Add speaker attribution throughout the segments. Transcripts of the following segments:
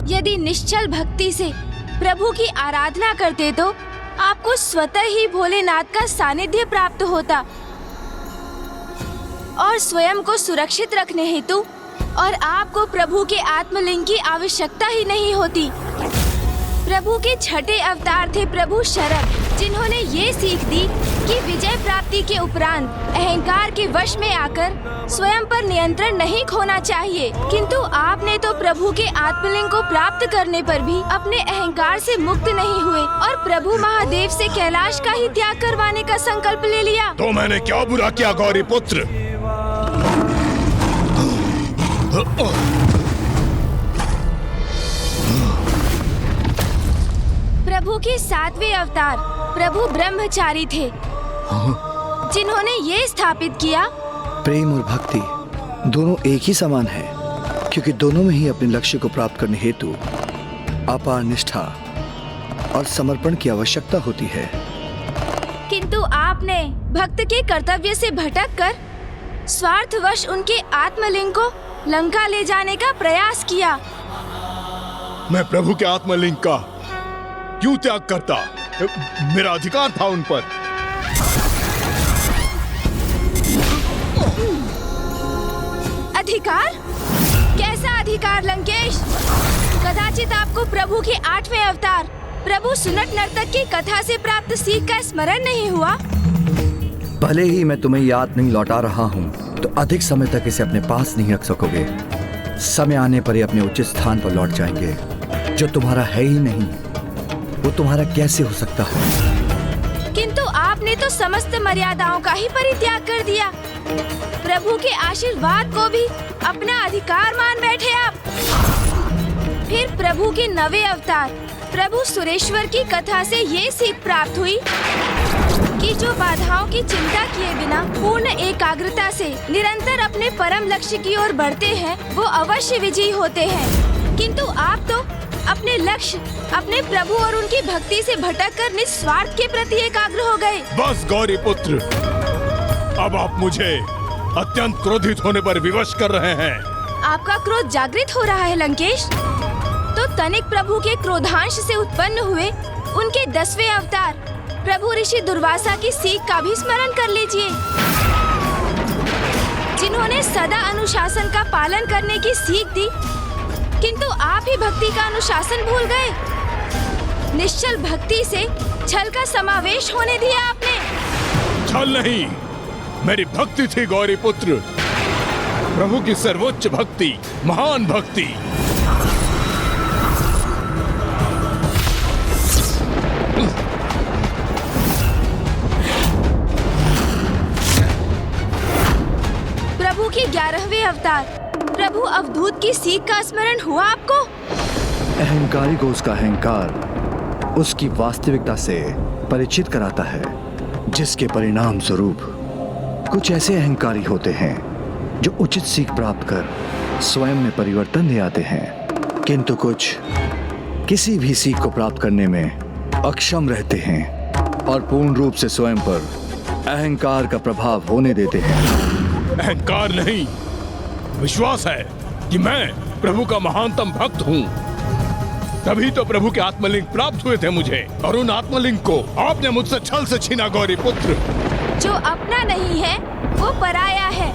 Speaker 1: यदि निश्चल भक्ति से प्रभु की आराधना करते तो आपको स्वतः ही भोलेनाथ का सानिध्य प्राप्त होता और स्वयं को सुरक्षित रखने हेतु और आपको प्रभु के आत्मलिंग की आवश्यकता ही नहीं होती। प्रभु के छठे अवतार थे प्रभु शरद, जिन्होंने ये सीख दी कि विजय प्राप्ति के उपरांत अहंकार के वश में आकर स्वयं पर नियंत्रण नहीं खोना चाहिए। किंतु आपने तो प्रभु के आत्मलिंग को प्राप्त करने पर भी अपने अहंकार से मुक्त नहीं हुए और प्रभु महादेव से कैलाश का ही त्याग करवाने का संकल्प ले लिया।
Speaker 2: तो मैंने क्या बुरा किया गौरी पुत्र?
Speaker 1: प्रभु के 7वें अवतार प्रभु ब्रह्मचारी थे, जिन्होंने ये स्थापित किया
Speaker 3: प्रेम और भक्ति दोनों एक ही समान है, क्योंकि दोनों में ही अपने लक्ष्य को प्राप्त करने हेतु अपार निष्ठा और समर्पण की आवश्यकता होती है।
Speaker 1: किंतु आपने भक्त के कर्तव्य से भटक कर स्वार्थवश उनके आत्मलिंग को लंका ले जाने का प्रयास किया।
Speaker 2: मैं प्रभु के आत्मलिंग का क्यों त्याग करता? मेरा अधिकार था उन पर।
Speaker 1: अधिकार? कैसा अधिकार लंकेश? कदाचित आपको प्रभु के 8वें अवतार प्रभु सुनट नर्तक की कथा से प्राप्त सीख का स्मरण नहीं हुआ?
Speaker 3: भले ही मैं तुम्हें याद नहीं लौटा रहा हूँ, तो अधिक समय तक इसे अपने पास नहीं रख सकोगे। समय आने पर ये अपने उचित स्थान पर लौट जाएंगे। जो तुम्हारा है ही नहीं, वो तुम्हारा कैसे हो सकता है?
Speaker 1: किंतु आपने तो समस्त मर्यादाओं का ही परित्याग कर दिया। प्रभु के आशीर्वाद को भी अपना अधिकार मान बैठे आप। फिर प्रभु के 9वें अवतार प्रभु सुरेश्वर की कथा से ये सीख प्राप्त हुई कि जो बाधाओं की चिंता किए बिना पूर्ण एकाग्रता से निरंतर अपने परम लक्ष्य की ओर बढ़ते हैं, वो अवश्य विजयी होते हैं। किंतु आप तो अपने लक्ष्य, अपने प्रभु और उनकी भक्ति से भटककर निस्वार्थ के प्रति एकाग्र हो गए।
Speaker 2: बस गौरी पुत्र, अब आप मुझे अत्यंत क्रोधित होने पर विवश कर रहे हैं।
Speaker 1: आपका क्रोध जागृत हो रहा है लंकेश। तो तनिक प्रभु के क्रोधांश से उत्पन्न हुए उनके 10वें अवतार प्रभु ऋषि दुर्वासा की सीख का भी स्मरण कर लीजिए, जिन्होंने सदा अनुशासन का पालन करने की सीख दी। किंतु आप ही भक्ति का अनुशासन भूल गए। निश्चल भक्ति से छल का समावेश होने दिया आपने।
Speaker 2: छल नहीं, मेरी भक्ति थी गौरी पुत्र, प्रभु की सर्वोच्च भक्ति, महान भक्ति।
Speaker 1: प्रभु के 11वें अवतार प्रभु अवधूत की सीख का स्मरण हुआ आपको?
Speaker 3: अहंकारी को उसका अहंकार उसकी वास्तविकता से परिचित कराता है, जिसके परिणाम स्वरूप कुछ ऐसे अहंकारी होते हैं जो उचित सीख प्राप्त कर स्वयं में परिवर्तन ले आते हैं, किंतु कुछ किसी भी सीख को प्राप्त करने में अक्षम रहते हैं और पूर्ण रूप से स्वयं पर अहंकार का प्रभाव होने देते हैं।
Speaker 2: अहंकार नहीं, विश्वास है कि मैं प्रभु का महानतम भक्त हूँ। तभी तो प्रभु के आत्मलिंग प्राप्त हुए थे मुझे, और उन आत्मलिंग को आपने मुझसे छल से छीना गौरी पुत्र।
Speaker 1: जो अपना नहीं है वो पराया है।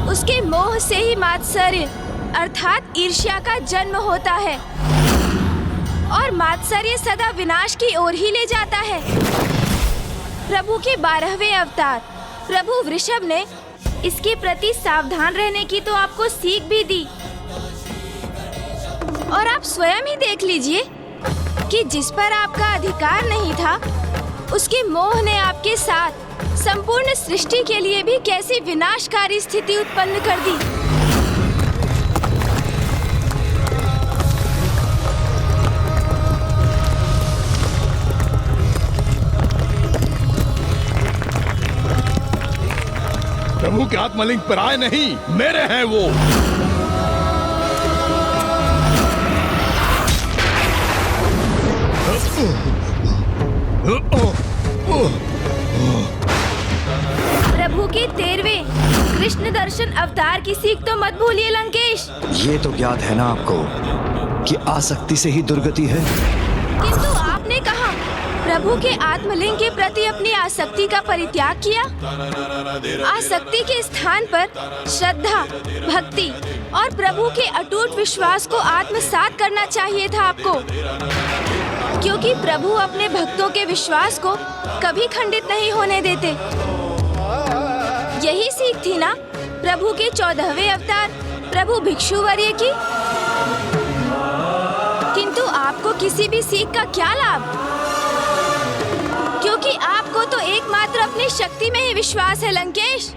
Speaker 1: उसके मोह से ही मात्सर्य अर्थात ईर्ष्या का जन्म होता है, और मात्सर्य सदा विनाश की ओर ही ले जाता है। प्रभु के 12वें अवतार प्रभु वृषभ ने इसके प्रति सावधान रहने की तो आपको सीख भी दी, और आप स्वयं ही देख लीजिए कि जिस पर आपका अधिकार नहीं था, उसके मोह ने आपके साथ संपूर्ण सृष्टि के लिए भी कैसी विनाशकारी स्थिति उत्पन्न कर दी।
Speaker 2: प्रभु के आत्मलिंग पर आए नहीं, मेरे हैं वो।
Speaker 1: प्रभु के 13वें कृष्ण दर्शन अवतार की सीख तो मत भूलिए लंकेश।
Speaker 3: ये तो ज्ञात है ना आपको कि आसक्ति से ही दुर्गति है?
Speaker 1: किंतु आपने कहा प्रभु के आत्मलिंग के प्रति अपनी आसक्ति का परित्याग किया। आसक्ति के स्थान पर श्रद्धा, भक्ति और प्रभु के अटूट विश्वास को आत्मसात करना चाहिए था आपको, क्योंकि प्रभु अपने भक्तों के विश्वास को कभी खंडित नहीं होने देते। यही सीख थी ना प्रभु के 14वें अवतार प्रभु भिक्षुवर्य की। किंतु आपको किसी भी सीख का क्या लाभ, क्योंकि आपको तो एकमात्र अपनी शक्ति में ही विश्वास है लंकेश।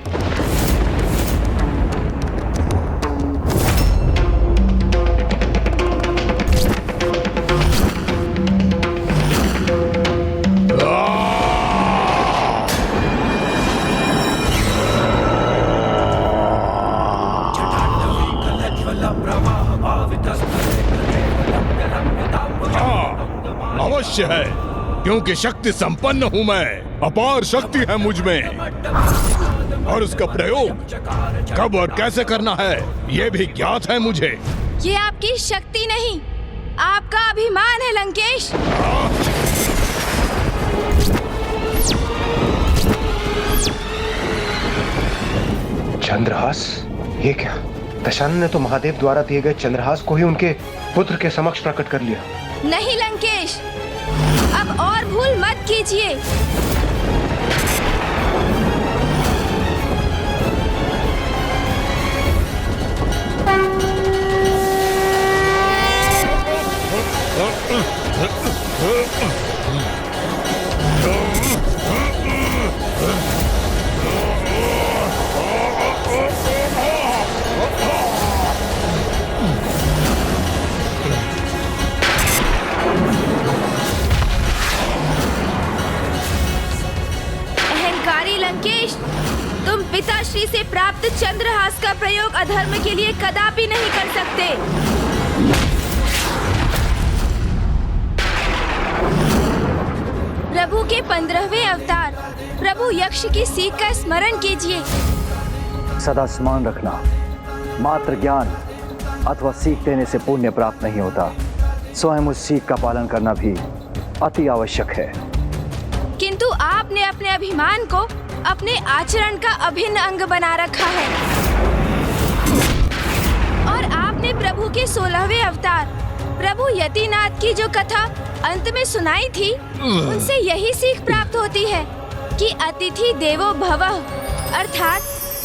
Speaker 2: अवश्य है, क्योंकि शक्ति संपन्न हूँ मैं, अपार शक्ति है मुझ में, और उसका प्रयोग कब और कैसे करना है ये भी ज्ञात है मुझे।
Speaker 1: ये आपकी शक्ति नहीं, आपका अभिमान है लंकेश।
Speaker 4: चंद्रहास? ये क्या? दशानन ने तो महादेव द्वारा दिए गए चंद्रहास को ही उनके पुत्र के समक्ष प्रकट कर लिया।
Speaker 1: नहीं लंकेश, अब और भूल मत कीजिए। लंकेश, तुम पिताश्री से प्राप्त चंद्रहास का प्रयोग अधर्म के लिए कदापि नहीं कर सकते। प्रभु के 15वें अवतार प्रभु यक्ष की सीख का स्मरण कीजिए।
Speaker 3: सदा स्मरण रखना, मात्र ज्ञान अथवा सीख देने से पुण्य प्राप्त नहीं होता, स्वयं उस सीख का पालन करना भी अति आवश्यक है।
Speaker 1: किंतु आपने अपने अभिमान को अपने आचरण का अभिन्न अंग बना रखा है, और आपने प्रभु के 16वें अवतार प्रभु यतिनाथ की जो कथा अंत में सुनाई थी, उनसे यही सीख प्राप्त होती है कि अतिथि देवो भवः, अर्थात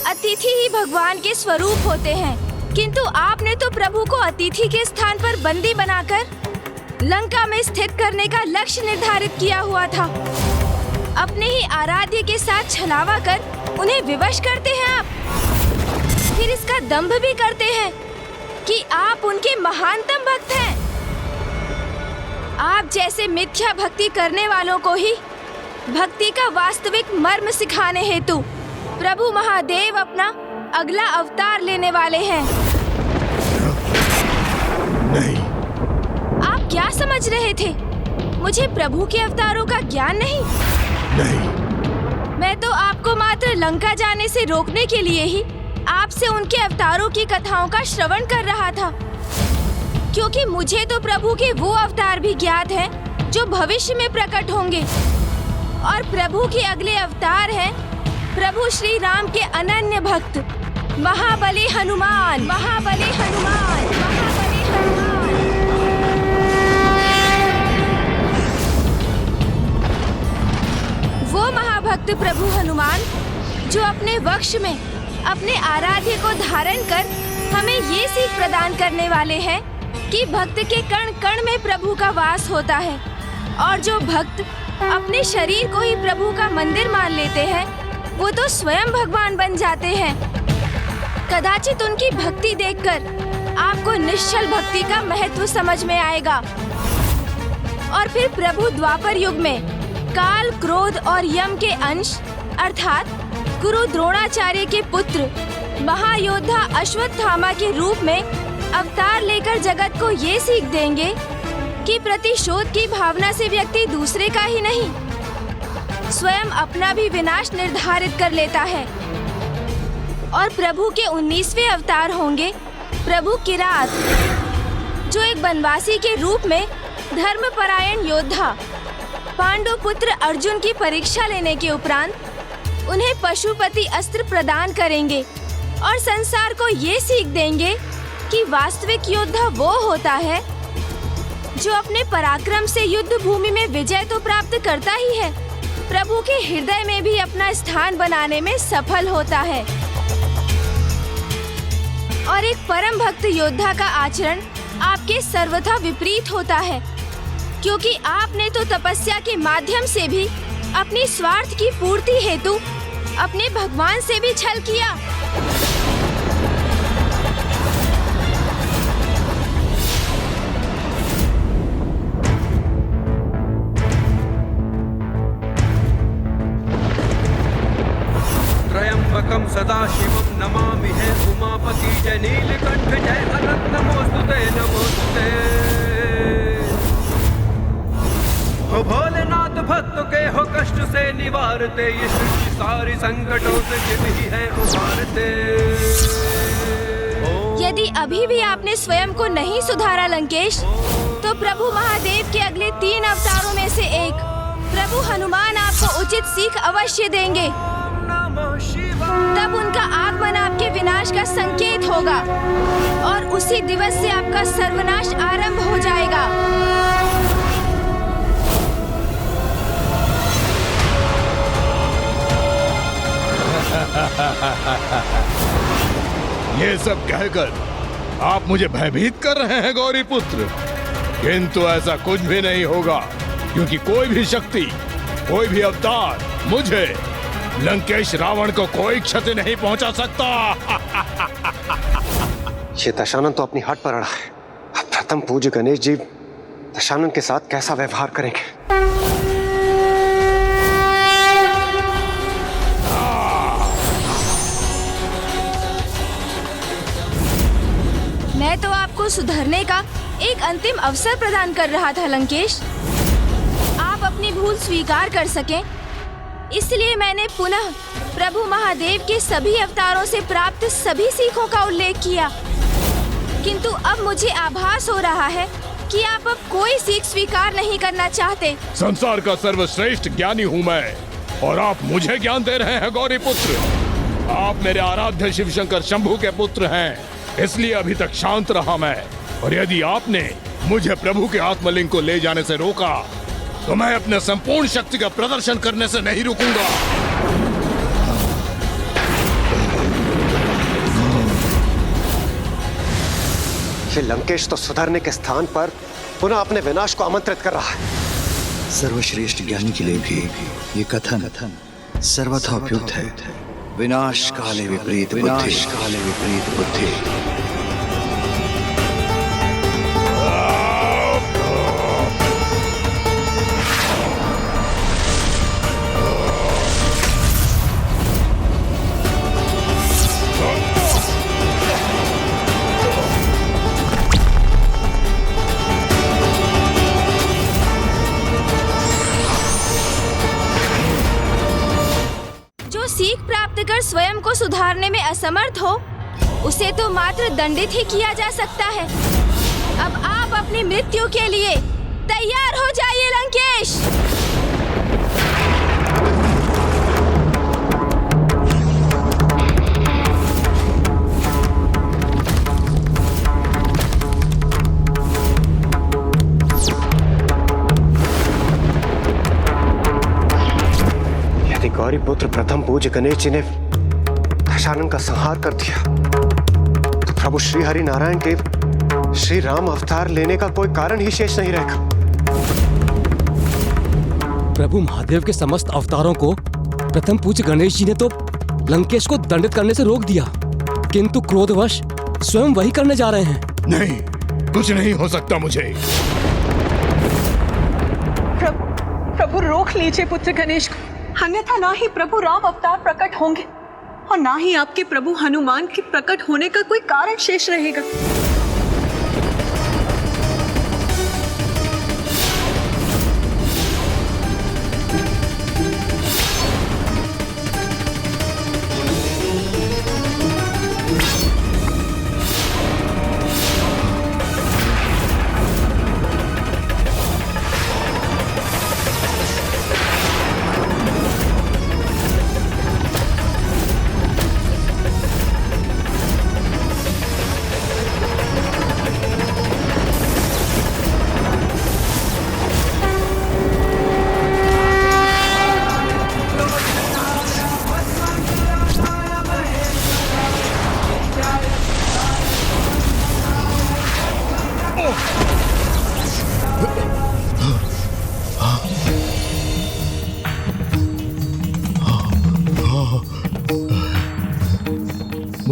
Speaker 1: अतिथि ही भगवान के स्वरूप होते हैं। किंतु आपने तो प्रभु को अतिथि के स्थान पर बंदी बनाकर लंका में स्थित करने का लक्ष्य निर्धारित किया हुआ था। अपने ही आराध्य के साथ छलावा कर उन्हें विवश करते हैं आप, फिर इसका दंभ भी करते हैं कि आप उनके महानतम भक्त हैं। आप जैसे मिथ्या भक्ति करने वालों को ही भक्ति का वास्तविक मर्म सिखाने हेतु प्रभु महादेव अपना अगला अवतार लेने वाले हैं।
Speaker 2: नहीं।
Speaker 1: आप क्या समझ रहे थे? मुझे प्रभु के अवतारों का ज्ञान नहीं?
Speaker 2: नहीं।
Speaker 1: मैं तो आपको मात्र लंका जाने से रोकने के लिए ही आपसे उनके अवतारों की कथाओं का श्रवण कर रहा था, क्योंकि मुझे तो प्रभु के वो अवतार भी ज्ञात हैं जो भविष्य में प्रकट होंगे, और प्रभु के अगले अवतार हैं प्रभु श्री राम के अनन्य भक्त महाबली हनुमान। महाबली हनुमान, महाबली हनुमान। वो महाभक्त प्रभु हनुमान जो अपने वक्ष में अपने आराध्य को धारण कर हमें ये सीख प्रदान करने वाले हैं कि भक्त के कण कण में प्रभु का वास होता है, और जो भक्त अपने शरीर को ही प्रभु का मंदिर मान लेते हैं वो तो स्वयं भगवान बन जाते हैं। कदाचित उनकी भक्ति देखकर आपको निश्चल भक्ति का महत्व समझ में आएगा, और फिर प्रभु द्वापर युग में काल, क्रोध और यम के अंश अर्थात गुरु द्रोणाचार्य के पुत्र महायोद्धा अश्वत्थामा के रूप में अवतार लेकर जगत को ये सीख देंगे कि प्रतिशोध की भावना से व्यक्ति दूसरे का ही नहीं, स्वयं अपना भी विनाश निर्धारित कर लेता है। और प्रभु के 19वें अवतार होंगे प्रभु किरात, जो एक बनवासी के रूप में धर्मपरायण योद्धा पांडु पुत्र अर्जुन की परीक्षा लेने के उपरांत उन्हें पशुपति अस्त्र प्रदान करेंगे और संसार को ये सीख देंगे कि वास्तविक योद्धा वो होता है जो अपने पराक्रम से युद्ध भूमि में विजय तो प्राप्त करता ही है, प्रभु के हृदय में भी अपना स्थान बनाने में सफल होता है। और एक परम भक्त योद्धा का आचरण आपके सर्वथा विपरीत होता है, क्योंकि आपने तो तपस्या के माध्यम से भी अपनी स्वार्थ की पूर्ति हेतु अपने भगवान से भी छल किया।
Speaker 5: त्र्यंबकं सदाशिवं नमामि हे उमापति जय नीलकंठ जय अनंत नमोस्तुते नमोस्तुते। हो भोलेनाथ भक्तों के हो कष्ट से निवारते, ये सृष्टि सारी संकटों से जिद ही है उभारते।
Speaker 1: यदि अभी भी आपने स्वयं को नहीं सुधारा लंकेश, तो प्रभु महादेव के अगले 3 अवतारों में से एक प्रभु हनुमान आपको उचित सीख अवश्य देंगे। तब उनका आगमन आपके विनाश का संकेत होगा और उसी दिवस से आपका सर्वनाश आरंभ हो जाएगा।
Speaker 2: ये सब कहकर आप मुझे भयभीत कर रहे हैं गौरी पुत्र, किंतु ऐसा कुछ भी नहीं होगा, क्योंकि कोई भी शक्ति, कोई भी अवतार मुझे लंकेश रावण को कोई क्षति नहीं पहुंचा सकता।
Speaker 4: ये दशानन तो अपनी हट पर अड़ा है। अब प्रथम पूज्य गणेश जी दशानन के साथ कैसा व्यवहार करेंगे?
Speaker 1: मैं तो आपको सुधरने का एक अंतिम अवसर प्रदान कर रहा था लंकेश। आप अपनी भूल स्वीकार कर सकें, इसलिए मैंने पुनः प्रभु महादेव के सभी अवतारों से प्राप्त सभी सीखों का उल्लेख किया। किंतु अब मुझे आभास हो रहा है कि आप अब कोई सीख स्वीकार नहीं करना चाहते।
Speaker 2: संसार का सर्वश्रेष्ठ ज्ञानी हूँ मैं, और आप मुझे ज्ञान दे रहे हैं गौरी पुत्र। आप मेरे आराध्य शिव शंकर शंभू के पुत्र हैं, इसलिए अभी तक शांत रहा मैं। और यदि आपने मुझे प्रभु के आत्मलिंग को ले जाने से रोका, तो मैं अपने संपूर्ण शक्ति का प्रदर्शन करने से नहीं रुकूंगा।
Speaker 4: ये लंकेश तो सुधरने के स्थान पर पुनः अपने विनाश को आमंत्रित कर रहा है।
Speaker 3: सर्वश्रेष्ठ ज्ञानी के लिए भी ये कथन सर्वथा उपयुक्त है। विनाश काले विपरीत बुद्धि।
Speaker 1: सीख प्राप्त कर स्वयं को सुधारने में असमर्थ हो, उसे तो मात्र दंडित ही किया जा सकता है। अब आप अपनी मृत्यु के लिए तैयार हो जाइए लंकेश।
Speaker 4: गौरी पुत्र प्रथम पूज्य गणेश जी ने दशानन का संहार कर दिया, तो प्रभु श्री हरि नारायण के श्री राम अवतार लेने का कोई कारण ही शेष नहीं रहेगा।
Speaker 6: प्रभु महादेव के समस्त अवतारों को प्रथम पूज्य गणेश जी ने तो लंकेश को दंडित करने से रोक दिया, किंतु क्रोधवश स्वयं वही करने जा रहे हैं।
Speaker 2: नहीं, कुछ नहीं हो सकता मुझे।
Speaker 7: प्रभु रोक लीजिए पुत्र गणेश को, अन्यथा ना ही प्रभु राम अवतार प्रकट होंगे और ना ही आपके प्रभु हनुमान के प्रकट होने का कोई कारण शेष रहेगा।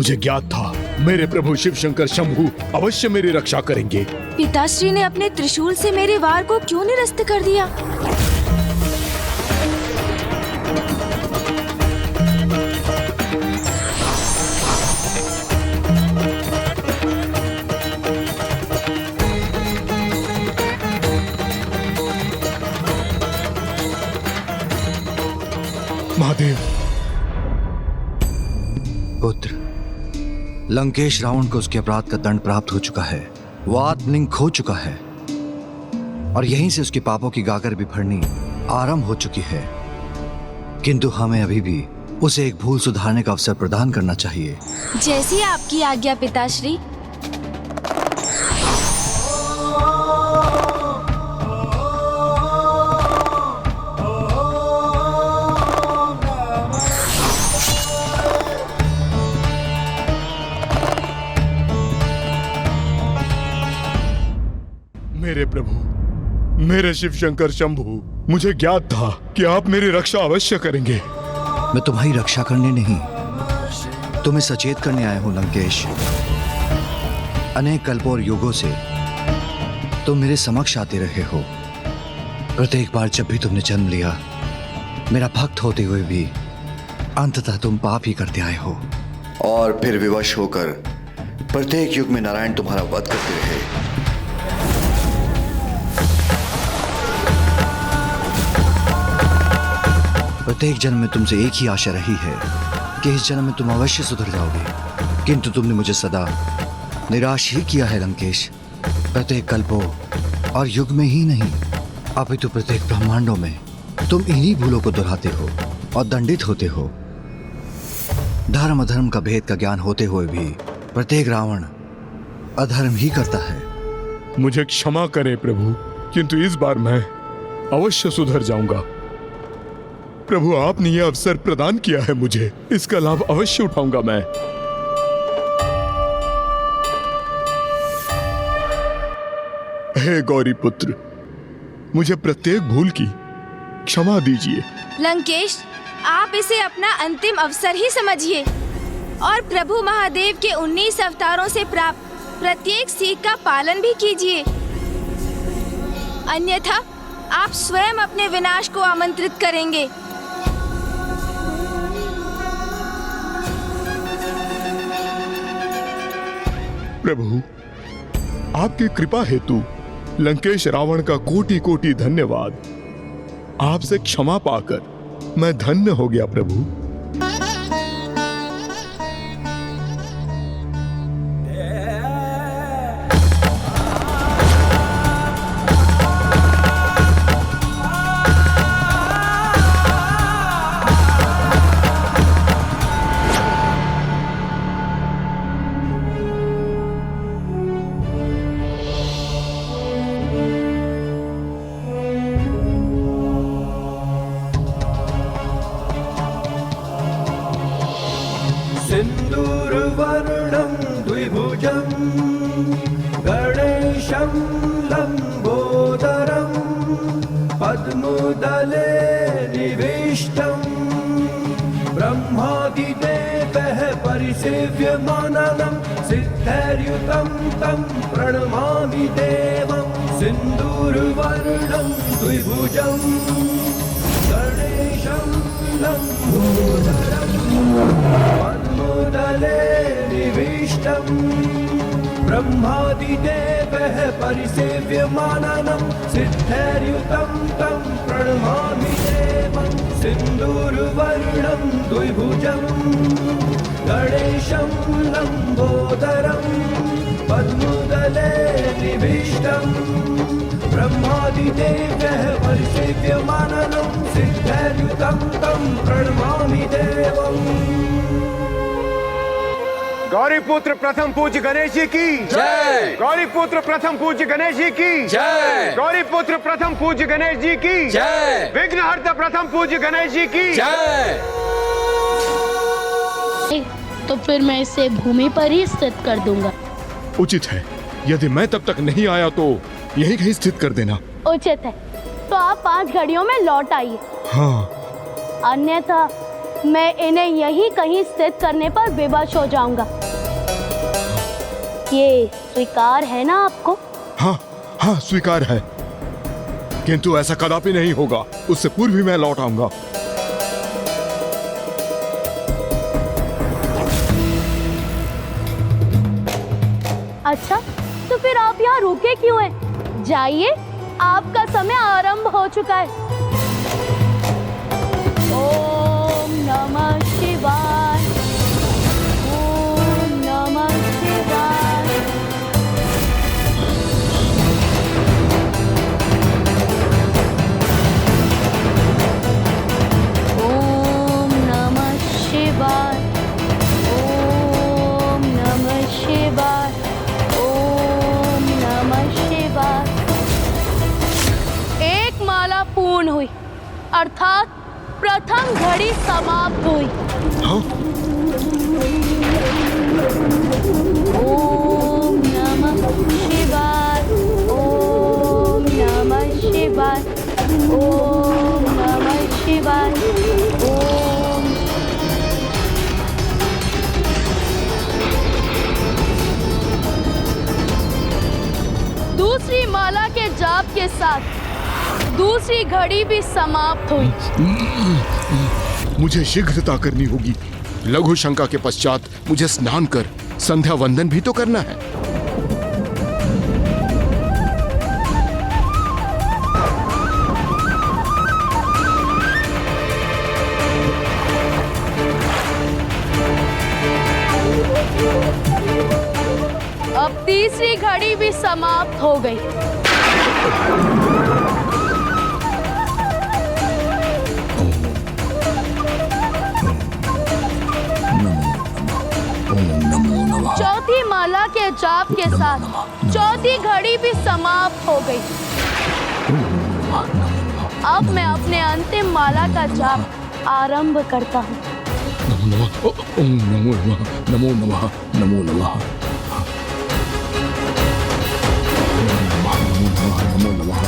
Speaker 2: मुझे ज्ञात था मेरे प्रभु शिव शंकर शंभु अवश्य मेरी रक्षा करेंगे।
Speaker 1: पिताश्री ने अपने त्रिशूल से मेरे वार को क्यों निरस्त कर दिया?
Speaker 2: महादेव।
Speaker 3: पुत्र, लंकेश रावण को उसके अपराध का दंड प्राप्त हो चुका है। वो आत्मलिंग खो चुका है और यहीं से उसके पापों की गागर बिफरनी आरंभ हो चुकी है। किंतु हमें अभी भी उसे एक भूल सुधारने का अवसर प्रदान करना चाहिए।
Speaker 1: जैसी आपकी आज्ञा पिताश्री।
Speaker 2: मेरे प्रभु, मेरे शिव शंकर शंभु, मुझे ज्ञात था कि आप मेरी रक्षा अवश्य करेंगे।
Speaker 3: मैं तुम्हारी रक्षा करने नहीं, तुम्हें सचेत करने आया हूं लंकेश। अनेक कल्पों और युगों से तुम मेरे समक्ष आते रहे हो। प्रत्येक बार जब भी तुमने जन्म लिया, मेरा भक्त होते हुए भी अंततः तुम पाप ही करते आए हो। और फिर विवश होकर प्रत्येक युग में नारायण तुम्हारा वध करते रहे। प्रत्येक जन्म में तुमसे एक ही आशा रही है कि इस जन्म में तुम अवश्य सुधर जाओगे, किंतु तुमने मुझे सदा निराश ही किया है लंकेश। प्रत्येक कल्पों और युग में ही नहीं, अपितु प्रत्येक ब्रह्मांडों में तुम इन्हीं भूलों को दोहराते हो और दंडित होते हो। धर्म अधर्म का भेद का ज्ञान होते हुए भी प्रत्येक रावण अधर्म ही करता है।
Speaker 2: मुझे क्षमा करें प्रभु, किंतु इस बार मैं अवश्य सुधर जाऊंगा। प्रभु, आपने यह अवसर प्रदान किया है मुझे, इसका लाभ अवश्य उठाऊंगा मैं। हे गौरी पुत्र, मुझे प्रत्येक भूल की क्षमा दीजिए।
Speaker 1: लंकेश, आप इसे अपना अंतिम अवसर ही समझिए और प्रभु महादेव के 19 अवतारों से प्राप्त प्रत्येक सीख का पालन भी कीजिए। अन्यथा आप स्वयं अपने विनाश को आमंत्रित करेंगे।
Speaker 2: प्रभु, आपकी कृपा हेतु लंकेश रावण का कोटि कोटि धन्यवाद। आपसे क्षमा पाकर मैं धन्य हो गया प्रभु।
Speaker 5: सिन्दूरवर्णं द्विभुजं गणेशं लम्बोदरं पद्मदले निविष्टं ब्रह्मादिदेवः परिसेव्यमानं सिद्धैर्युतं तं प्रणमामि देवं। सिन्दूरवर्णं द्विभुजं गणेशं लम्बोदरं पद्मदले निविष्टं ब्रह्मादिदेवः परिसेव्यमानं सिद्धैर्युतं तं प्रणमामि देवं। सिन्दूरवर्णं द्विभुजं गणेशं लम्बोदरं पद्मदले निविष्टं ब्रह्मादिदेवः परिसेव्यमानं सिद्धैर्युतं तं प्रणमामि देवम्।
Speaker 4: गौरी पुत्र प्रथम पूज्य गणेश जी की
Speaker 5: जय।
Speaker 4: गौरी पुत्र प्रथम पूज्य गणेश जी की
Speaker 5: जय।
Speaker 4: गौरी पुत्र प्रथम पूज्य गणेश जी की
Speaker 5: जय।
Speaker 4: विघ्नहर्ता प्रथम पूज्य गणेश जी की
Speaker 5: जय।
Speaker 8: तो फिर मैं इसे भूमि पर ही स्थित कर दूंगा।
Speaker 2: उचित है, यदि मैं तब तक नहीं आया तो यही कहीं स्थित कर देना।
Speaker 8: उचित है, तो आप 5 घड़ियों में लौट आइए।
Speaker 2: हाँ।
Speaker 8: अन्यथा मैं इन्हें यहीं कहीं स्थित करने पर विवश हो जाऊंगा। ये स्वीकार है ना आपको?
Speaker 2: हाँ हाँ स्वीकार है, किंतु ऐसा कदापि नहीं होगा। उससे पूर्व ही मैं लौट आऊंगा।
Speaker 8: अच्छा, तो फिर आप यहाँ रुके क्यों हैं? जाइए, आपका समय आरंभ हो चुका है। ओम नमः शिवाय, ओम नमः शिवाय। ओम नमः शिवाय, ओम नमः शिवाय, ओम नमः शिवाय। एक माला पूर्ण हुई, अर्थात प्रथम घड़ी समाप्त हुई। ओम नमः शिवाय, ओम नमः शिवाय, ओम नमः शिवाय, ओम। दूसरी माला के जाप के साथ दूसरी घड़ी भी समाप्त हुई।
Speaker 2: मुझे शीघ्रता करनी होगी। लघु शंका के पश्चात मुझे स्नान कर संध्या वंदन भी तो करना है।
Speaker 8: अब तीसरी घड़ी भी समाप्त हो गई। चौथी माला के जाप के साथ चौथी घड़ी भी समाप्त हो गई। अब मैं अपने अंतिम माला का जाप आरंभ करता हूँ।
Speaker 2: नमो नमः, ओम नमो नमः, नमो नमः, नमो नमः, नमो नमः, नमो नमः।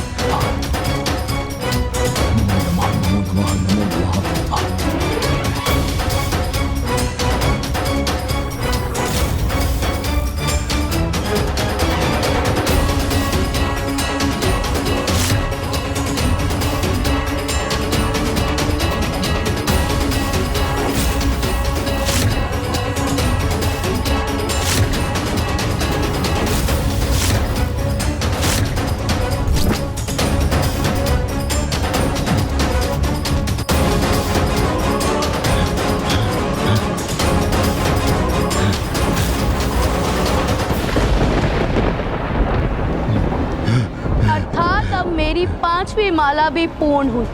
Speaker 8: मेरी पांचवी माला भी पूर्ण हुई।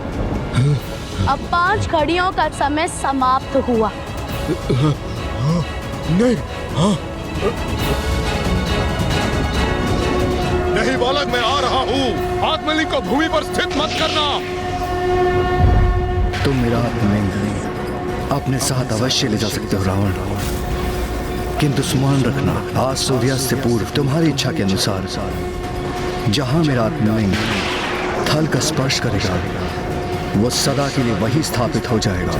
Speaker 8: अब 5 घड़ियों का समय समाप्त हुआ।
Speaker 2: नहीं, हाँ। नहीं बालक, मैं आ रहा हूँ। आत्मलिंग को भूमि पर स्थित मत करना।
Speaker 3: तुम मेरा आत्मलिंग अपने साथ अवश्य ले जा सकते हो रावण, किंतु स्मरण रखना, आज सूर्यास्त से पूर्व तुम्हारी इच्छा के अनुसार जहां मेरा आत्मलिंग थल का स्पर्श करेगा वो सदा के लिए वही स्थापित हो जाएगा।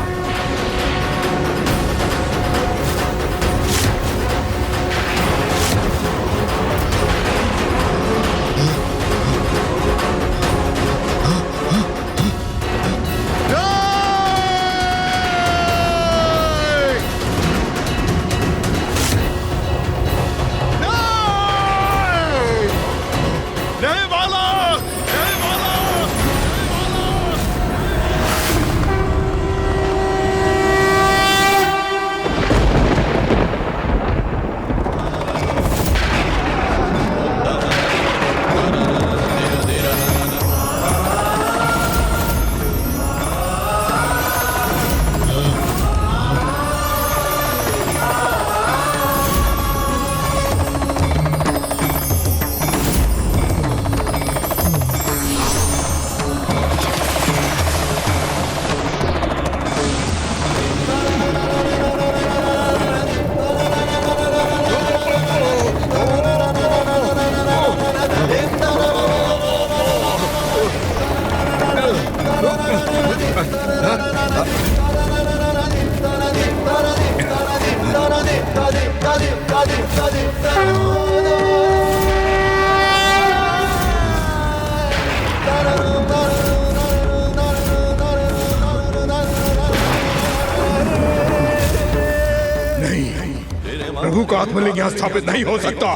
Speaker 2: आत्मलिंग यहाँ स्थापित नहीं हो सकता,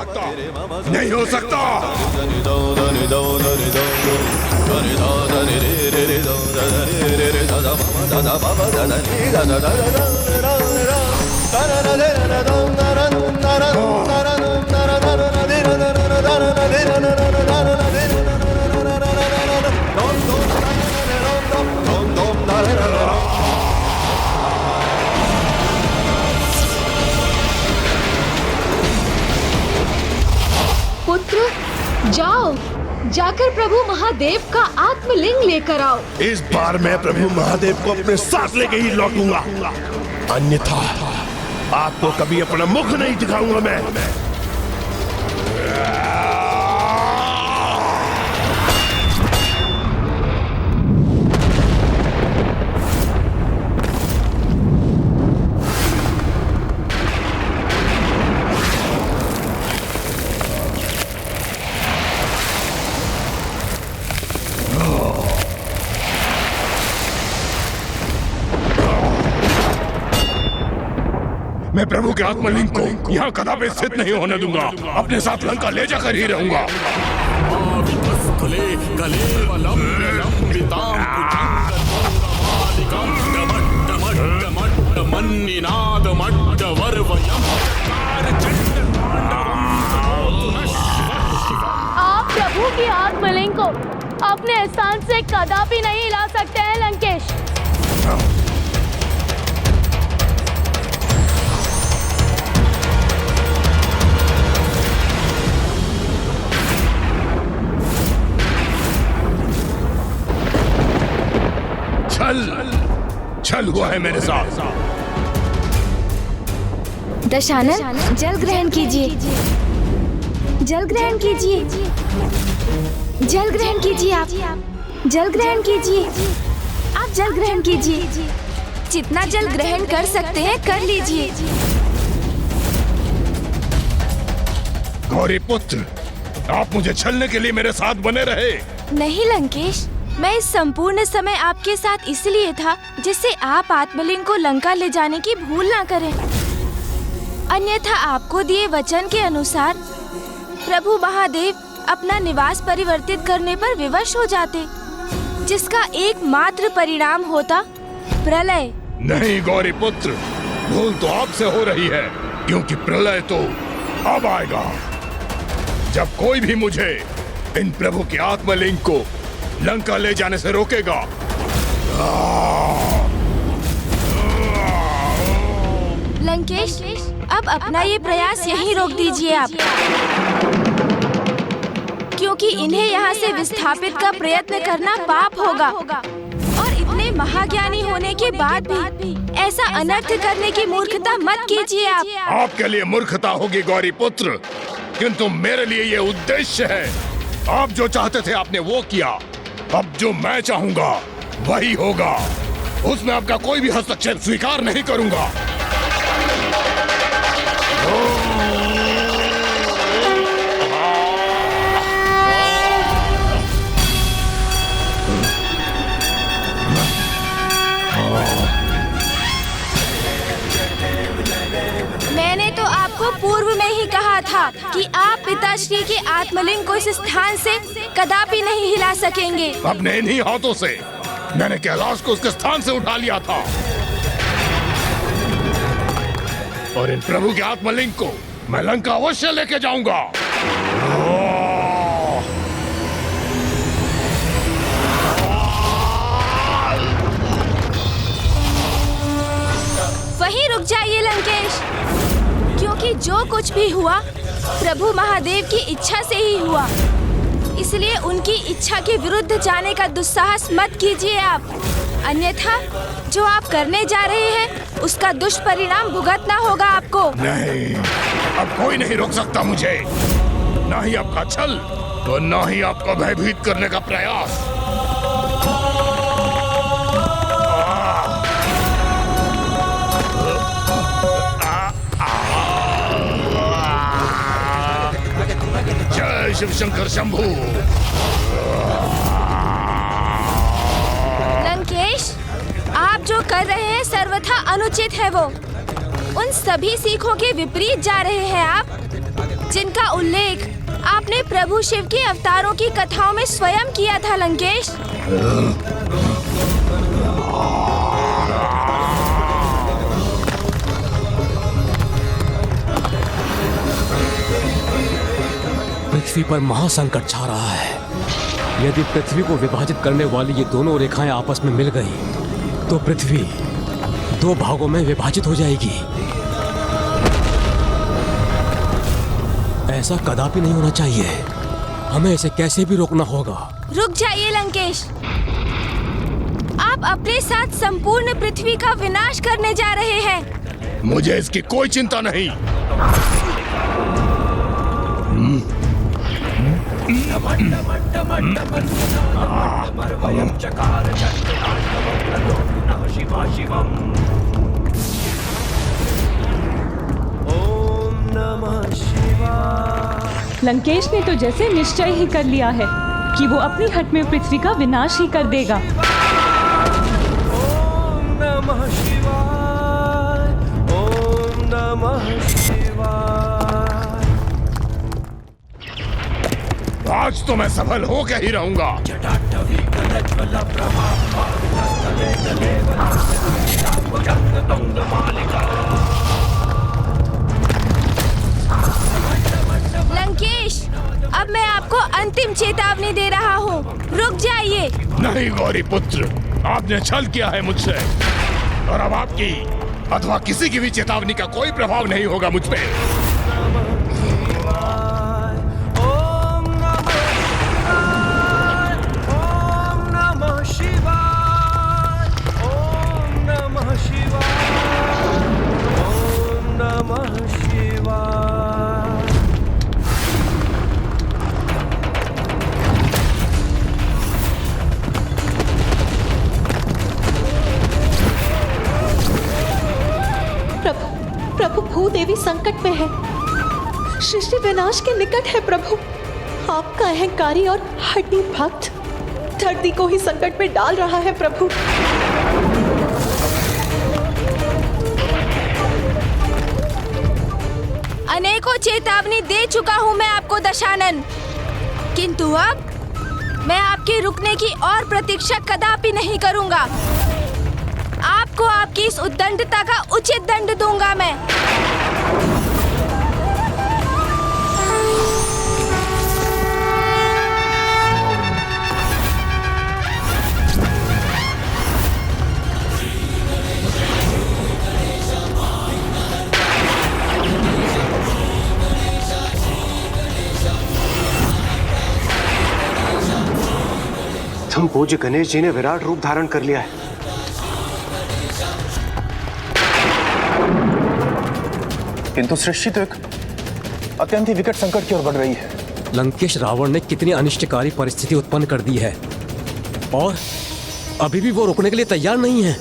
Speaker 2: नहीं हो सकता।
Speaker 7: पुत्र जाओ, जाकर प्रभु महादेव का आत्मलिंग लेकर आओ।
Speaker 9: इस बार मैं प्रभु महादेव को अपने साथ लेके ही लौटूंगा, अन्यथा आपको कभी अपना मुख नहीं दिखाऊंगा मैं।
Speaker 2: मैं प्रभु के आत्मलिंग को यहाँ कदापि स्थित नहीं होने दूंगा। अपने साथ लंका ले जाकर ही रहूंगा।
Speaker 8: आप प्रभु की आत्मलिंग को अपने स्थान से कदापि नहीं हिला सकते हैं लंकेश।
Speaker 2: छल हुआ है मेरे साथ।
Speaker 1: दशानन, जल ग्रहण कीजिए, जल ग्रहण कीजिए, जल ग्रहण कीजिए, आप जल ग्रहण कीजिए, आप जल ग्रहण कीजिए। जितना जल ग्रहण कर सकते हैं कर लीजिए।
Speaker 2: गौरी पुत्र, आप मुझे छलने के लिए मेरे साथ बने रहे।
Speaker 1: नहीं लंकेश, मैं इस संपूर्ण समय आपके साथ इसलिए था जिससे आप आत्मलिंग को लंका ले जाने की भूल ना करें। अन्यथा आपको दिए वचन के अनुसार प्रभु महादेव अपना निवास परिवर्तित करने पर विवश हो जाते, जिसका एकमात्र परिणाम होता प्रलय।
Speaker 2: नहीं गौरी पुत्र, भूल तो आपसे हो रही है, क्योंकि प्रलय तो अब आएगा जब कोई भी मुझे इन प्रभु के आत्मलिंग को लंका ले जाने से रोकेगा।
Speaker 1: लंकेश, अब अपना ये प्रयास यहीं रोक दीजिए आप, क्योंकि इन्हें यहाँ से विस्थापित का प्रयत्न करना पाप होगा। और इतने महाज्ञानी होने के बाद भी ऐसा अनर्थ करने की मूर्खता मत कीजिए आप।
Speaker 2: आपके लिए मूर्खता होगी गौरी पुत्र, किंतु मेरे लिए ये उद्देश्य है। आप जो चाहते थे आपने वो किया, अब जो मैं चाहूंगा वही होगा। उसमें आपका कोई भी हस्तक्षेप स्वीकार नहीं करूंगा।
Speaker 1: मैंने तो आपको पूर्व में ही कहा था कि आप पिताश्री के आत्मलिंग को इस स्थान से कदापि नहीं हिला सकेंगे।
Speaker 2: अपने इन्हीं हाथों से मैंने कैलाश को उसके स्थान से उठा लिया था, और इन प्रभु के आत्मलिंग को मैं लंका अवश्य लेके जाऊंगा।
Speaker 1: वहीं रुक जाइए लंकेश, क्योंकि जो कुछ भी हुआ प्रभु महादेव की इच्छा से ही हुआ, इसलिए उनकी इच्छा के विरुद्ध जाने का दुस्साहस मत कीजिए आप। अन्यथा जो आप करने जा रहे हैं उसका दुष्परिणाम भुगतना होगा आपको।
Speaker 2: नहीं, अब कोई नहीं रोक सकता मुझे, ना ही आपका छल तो ना ही आपको भयभीत करने का प्रयास। जय शिव शंकर शंभू।
Speaker 1: लंकेश, आप जो कर रहे हैं सर्वथा अनुचित है वो, उन सभी सीखों के विपरीत जा रहे हैं आप, जिनका उल्लेख आपने प्रभु शिव के अवतारों की कथाओं में स्वयं किया था लंकेश।
Speaker 6: पृथ्वी पर महासंकट छा रहा है। यदि पृथ्वी को विभाजित करने वाली ये दोनों रेखाएं आपस में मिल गई तो पृथ्वी 2 भागों में विभाजित हो जाएगी। ऐसा कदापि नहीं होना चाहिए। हमें इसे कैसे भी रोकना होगा।
Speaker 1: रुक जाइए लंकेश, आप अपने साथ संपूर्ण पृथ्वी का विनाश करने जा रहे हैं।
Speaker 2: मुझे इसकी कोई चिंता नहीं।
Speaker 7: लंकेश ने तो जैसे निश्चय ही कर लिया है कि वो अपनी हट में पृथ्वी का विनाश ही कर देगा।
Speaker 5: ओम नमः शिवाय, ओम नमः शिवाय।
Speaker 2: आज तो मैं सफल होकर ही रहूंगा।
Speaker 1: लंकेश, अब मैं आपको अंतिम चेतावनी दे रहा हूँ, रुक जाइए।
Speaker 2: नहीं गौरी पुत्र, आपने छल किया है मुझसे और अब आपकी अथवा किसी की भी चेतावनी का कोई प्रभाव नहीं होगा मुझ पे।
Speaker 7: प्रभु भूदेवी संकट में है, सृष्टि विनाश के निकट है। प्रभु, आपका अहंकारी और हठी भक्त धरती को ही संकट में डाल रहा है। प्रभु,
Speaker 1: अनेकों चेतावनी दे चुका हूँ मैं आपको दशानन, किंतु अब मैं आपके रुकने की और प्रतीक्षा कदापि नहीं करूँगा। आपको आपकी इस उद्दंडता का उचित दंड दूंगा मैं।
Speaker 4: हम पूज्य गणेश जी ने विराट रूप धारण कर लिया है।
Speaker 3: किंतु सृष्टि तो एक अत्यंत ही विकट संकट की ओर बढ़ रही है।
Speaker 6: लंकेश, रावण ने कितनी अनिष्टकारी परिस्थिति उत्पन्न कर दी है और अभी भी वो रुकने के लिए तैयार नहीं है।